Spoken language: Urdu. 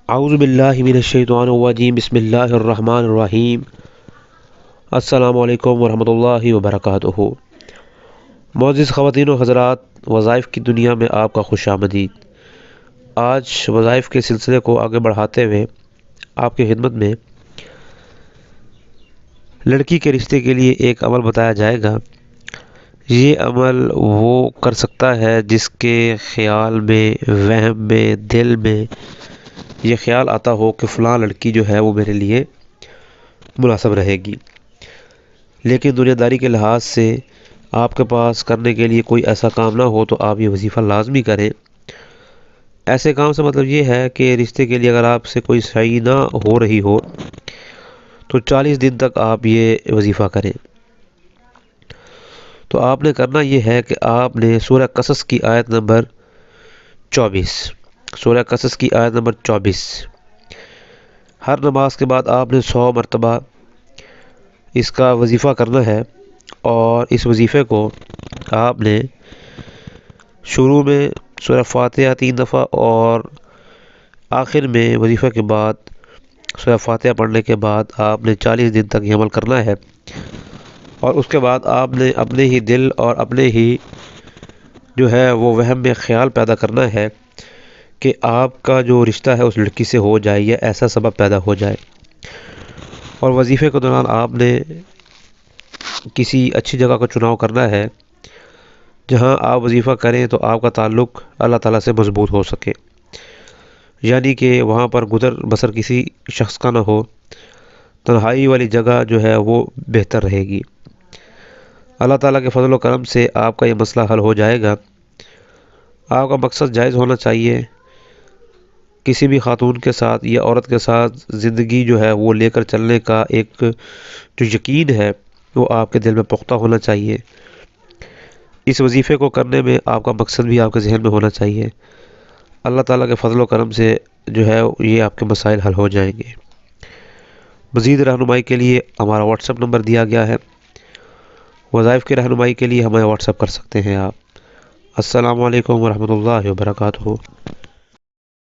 اعوذ باللہ من الشیطان الرجیم بسم اللہ الرحمن الرحیم السلام علیکم ورحمۃ اللہ وبرکاتہ۔ معزز خواتین و حضرات، وظائف کی دنیا میں آپ کا خوش آمدید۔ آج وظائف کے سلسلے کو آگے بڑھاتے ہوئے آپ کی خدمت میں لڑکی کے رشتے کے لیے ایک عمل بتایا جائے گا۔ یہ عمل وہ کر سکتا ہے جس کے خیال میں، وہم میں، دل میں یہ خیال آتا ہو کہ فلاں لڑکی جو ہے وہ میرے لیے مناسب رہے گی، لیکن دنیا داری کے لحاظ سے آپ کے پاس کرنے کے لیے کوئی ایسا کام نہ ہو تو آپ یہ وظیفہ لازمی کریں۔ ایسے کام سے مطلب یہ ہے کہ رشتے کے لیے اگر آپ سے کوئی صحیح نہ ہو رہی ہو تو 40 دن تک آپ یہ وظیفہ کریں۔ تو آپ نے کرنا یہ ہے کہ آپ نے سورہ قصص کی آیت نمبر 24 ہر نماز کے بعد آپ نے 100 مرتبہ اس کا وظیفہ کرنا ہے، اور اس وظیفے کو آپ نے شروع میں سورہ فاتحہ 3 دفعہ اور آخر میں وظیفہ کے بعد سورہ فاتحہ پڑھنے کے بعد آپ نے 40 دن تک یہ عمل کرنا ہے، اور اس کے بعد آپ نے اپنے ہی دل اور اپنے ہی جو ہے وہ وہم میں خیال پیدا کرنا ہے کہ آپ کا جو رشتہ ہے اس لڑکی سے ہو جائے یا ایسا سبب پیدا ہو جائے۔ اور وظیفے کے دوران آپ نے کسی اچھی جگہ کا چناؤ کرنا ہے جہاں آپ وظیفہ کریں تو آپ کا تعلق اللہ تعالیٰ سے مضبوط ہو سکے، یعنی کہ وہاں پر گزر بسر کسی شخص کا نہ ہو، تنہائی والی جگہ جو ہے وہ بہتر رہے گی۔ اللہ تعالیٰ کے فضل و کرم سے آپ کا یہ مسئلہ حل ہو جائے گا۔ آپ کا مقصد جائز ہونا چاہیے۔ کسی بھی خاتون کے ساتھ یا عورت کے ساتھ زندگی جو ہے وہ لے کر چلنے کا ایک جو یقین ہے وہ آپ کے دل میں پختہ ہونا چاہیے۔ اس وظیفے کو کرنے میں آپ کا مقصد بھی آپ کے ذہن میں ہونا چاہیے۔ اللہ تعالیٰ کے فضل و کرم سے جو ہے یہ آپ کے مسائل حل ہو جائیں گے۔ مزید رہنمائی کے لیے ہمارا واٹس ایپ نمبر دیا گیا ہے۔ وظائف کی رہنمائی کے لیے ہمیں واٹس ایپ کر سکتے ہیں آپ۔ السلام علیکم ورحمۃ اللہ وبرکاتہ۔